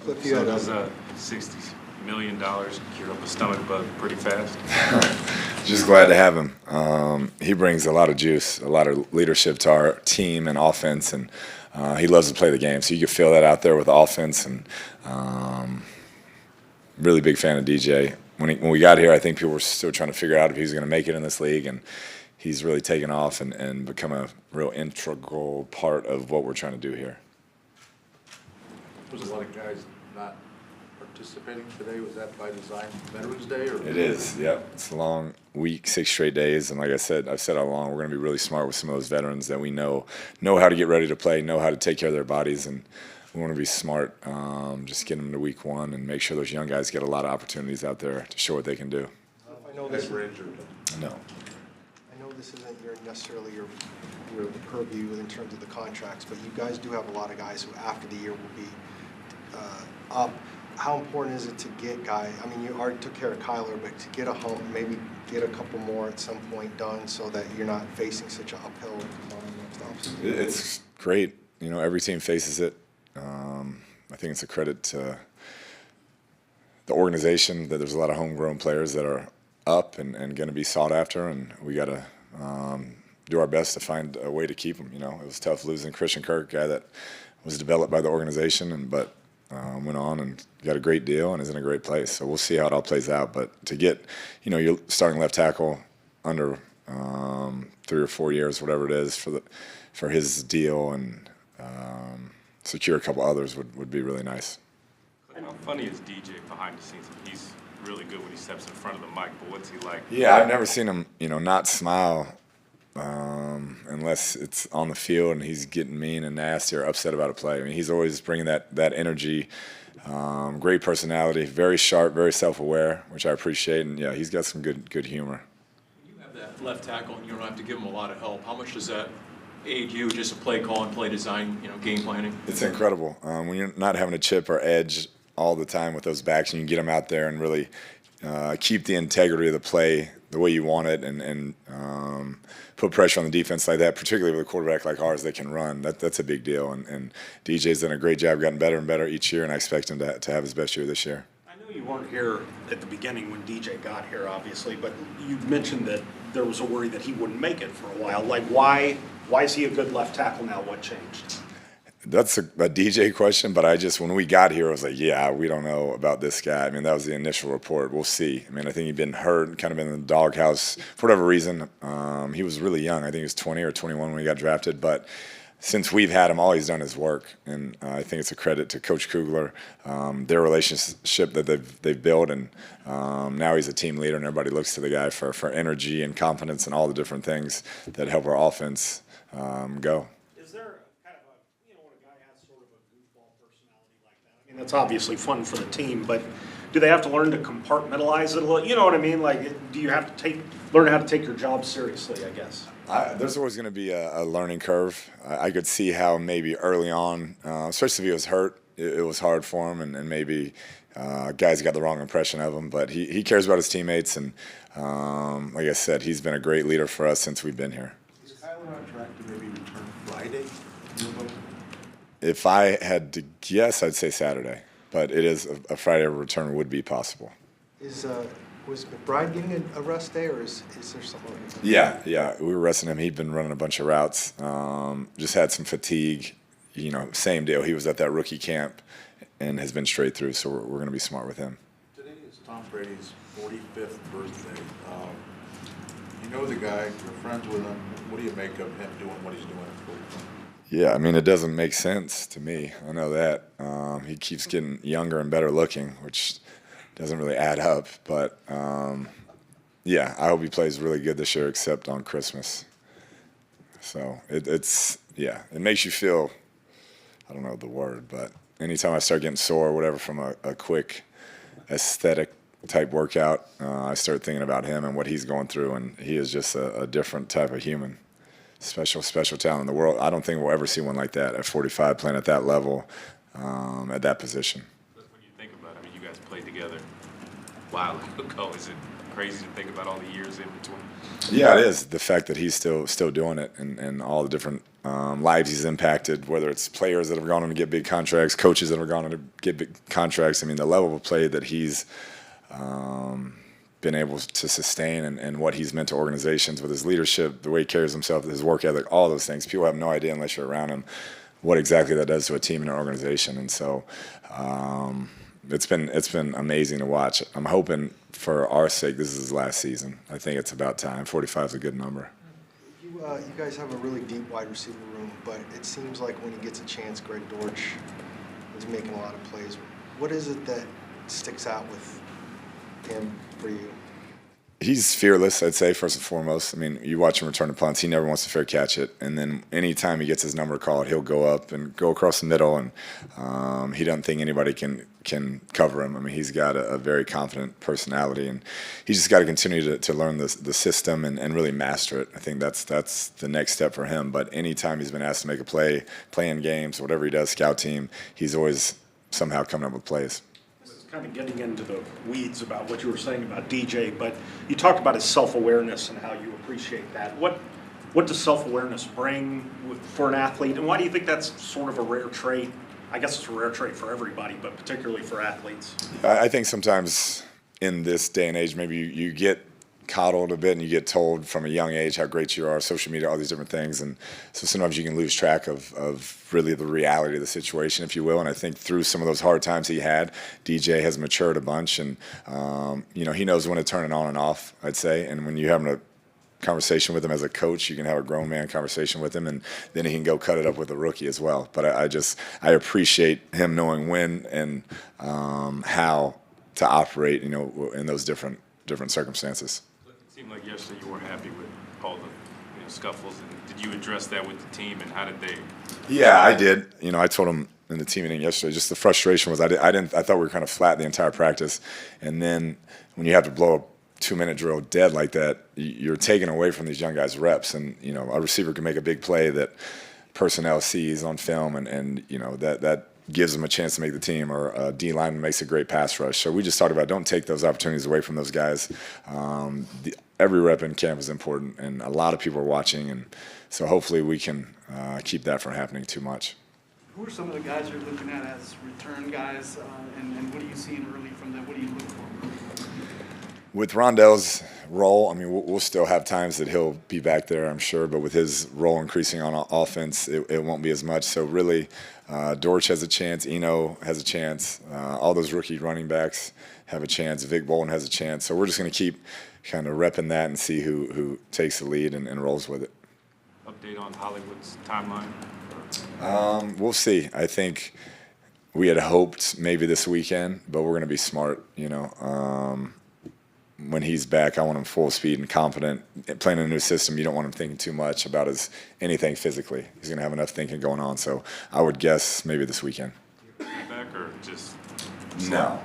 Kliff, you So had does $60 million cure up a stomach bug pretty fast? Just glad to have him. He brings a lot of juice, a lot of leadership to our team and offense, and he loves to play the game. So you can feel that out there with the offense, and really big fan of DJ. When we got here, I think people were still trying to figure out if he was going to make it in this league, and he's really taken off and become a real integral part of what we're trying to do here. There's a lot of guys not participating today. Was that by design, Veterans Day? Or? It is, yep. It's a long week, 6 straight days, and like I've said all along, we're going to be really smart with some of those veterans that we know how to get ready to play, know how to take care of their bodies, and we want to be smart, just get them to week 1 and make sure those young guys get a lot of opportunities out there to show what they can do. I know this. Injured. No. I know this isn't necessarily your purview in terms of the contracts, but you guys do have a lot of guys who after the year will be up. How important is it to get guys? I mean, you already took care of Kyler, but to get a home, maybe get a couple more at some point done, so that you're not facing such an uphill climb next offseason. It's great. You know, every team faces it. I think it's a credit to the organization that there's a lot of homegrown players that are up and going to be sought after, and we got to do our best to find a way to keep them. You know, it was tough losing Christian Kirk, a guy that was developed by the organization, but went on and got a great deal and is in a great place. So we'll see how it all plays out. But to get, you know, your starting left tackle under 3 or 4 years, whatever it is, for his deal and secure a couple others would be really nice. How funny is DJ behind the scenes? He's really good when he steps in front of the mic, but what's he like? Yeah, I've never seen him, you know, not smile unless it's on the field and he's getting mean and nasty or upset about a play. I mean, he's always bringing that energy, great personality, very sharp, very self-aware, which I appreciate. And, yeah, he's got some good humor. When you have that left tackle and you don't have to give him a lot of help, how much does that aid you, just a play call and play design, you know, game planning? It's incredible. When you're not having to chip or edge all the time with those backs, and you can get them out there and really keep the integrity of the play the way you want it, and put pressure on the defense like that, particularly with a quarterback like ours that can run. That's a big deal. And DJ's done a great job, gotten better and better each year, and I expect him to have his best year this year. I know you weren't here at the beginning when DJ got here, obviously, but you mentioned that there was a worry that he wouldn't make it for a while. Like, why is he a good left tackle now? What changed? That's a DJ question, but when we got here, I was like, yeah, we don't know about this guy. I mean, that was the initial report. We'll see. I mean, I think he'd been hurt, kind of in the doghouse for whatever reason. He was really young. I think he was 20 or 21 when he got drafted. But since we've had him, all he's done is work. And I think it's a credit to Coach Kugler, their relationship that they've built. And now he's a team leader, and everybody looks to the guy for energy and confidence and all the different things that help our offense go. That's obviously fun for the team, but do they have to learn to compartmentalize it a little? You know what I mean? Like, do you have to learn how to take your job seriously, I guess? There's always going to be a learning curve. I could see how maybe early on, especially if he was hurt, it was hard for him, and maybe guys got the wrong impression of him. But he cares about his teammates, and like I said, he's been a great leader for us since we've been here. Is Kyler on track to maybe return Friday? If I had to guess, I'd say Saturday, but it is a Friday return would be possible. Was McBride getting a rest day, or is there something? Yeah, we were resting him. He'd been running a bunch of routes, just had some fatigue. You know, same deal. He was at that rookie camp and has been straight through, so we're going to be smart with him. Today is Tom Brady's 45th birthday. You know the guy, you're friends with him. What do you make of him doing what he's doing at 45? Yeah, I mean, it doesn't make sense to me. I know that. He keeps getting younger and better looking, which doesn't really add up. But, yeah, I hope he plays really good this year, except on Christmas. So it makes you feel, I don't know the word, but anytime I start getting sore or whatever from a quick aesthetic type workout, I start thinking about him and what he's going through, and he is just a different type of human. Special talent in the world. I don't think we'll ever see one like that at 45 playing at that level, at that position. When you think about it, I mean, you guys played together a while ago. Is it crazy to think about all the years in between. Yeah, it is. The fact that he's still doing it, and all the different lives he's impacted, whether it's players that have gone on to get big contracts, coaches that have gone on to get big contracts. I mean, the level of play that he's been able to sustain, and what he's meant to organizations with his leadership, the way he carries himself, his work ethic, all those things. People have no idea unless you're around him what exactly that does to a team and an organization. And so it's been amazing to watch. I'm hoping for our sake this is his last season. I think it's about time. 45 is a good number. You guys have a really deep wide receiver room, but it seems like when he gets a chance, Greg Dortch is making a lot of plays. What is it that sticks out with him for you? He's fearless, I'd say, first and foremost. I mean, you watch him return to punts. He never wants to fair catch it. And then anytime he gets his number called, he'll go up and go across the middle, and he doesn't think anybody can cover him. I mean, he's got a very confident personality, and he's just got to continue to learn the system and really master it. I think that's the next step for him. But anytime he's been asked to make a play, playing games, whatever he does, scout team, he's always somehow coming up with plays. Kind of getting into the weeds about what you were saying about DJ, but you talked about his self-awareness and how you appreciate that. What does self-awareness bring for an athlete, and why do you think that's sort of a rare trait? I guess it's a rare trait for everybody, but particularly for athletes. I think sometimes in this day and age, maybe you get coddled a bit and you get told from a young age how great you are, social media, all these different things, and so sometimes you can lose track of really the reality of the situation, if you will. And I think through some of those hard times he had, DJ has matured a bunch, and he knows when to turn it on and off, I'd say. And when you're having a conversation with him as a coach, you can have a grown man conversation with him, and then he can go cut it up with a rookie as well. But I appreciate him knowing when and how to operate, in those different circumstances. It seemed like yesterday you were happy with all the scuffles. And did you address that with the team, and how did they? Yeah, I did. I told him in the team meeting yesterday, just the frustration was I thought we were kind of flat the entire practice, and then when you have to blow a 2-minute drill dead like that, you're taking away from these young guys reps, and a receiver can make a big play that personnel sees on film, and that gives them a chance to make the team, or a D lineman makes a great pass rush. So we just talked about don't take those opportunities away from those guys. Every rep in camp is important, and a lot of people are watching, and so hopefully we can keep that from happening too much. Who are some of the guys you're looking at as return guys, and what are you seeing early from them? What do you look for? With Rondell's role, I mean, we'll still have times that he'll be back there, I'm sure, but with his role increasing on offense, it won't be as much. So really, Dortch has a chance, Eno has a chance, all those rookie running backs have a chance, Vic Bolton has a chance. So we're just going to keep kind of repping that and see who takes the lead and rolls with it. Update on Hollywood's timeline? We'll see. I think we had hoped maybe this weekend, but we're going to be smart, when he's back, I want him full speed and confident. Playing in a new system, you don't want him thinking too much about anything physically. He's going to have enough thinking going on. So I would guess maybe this weekend. Back or just? No.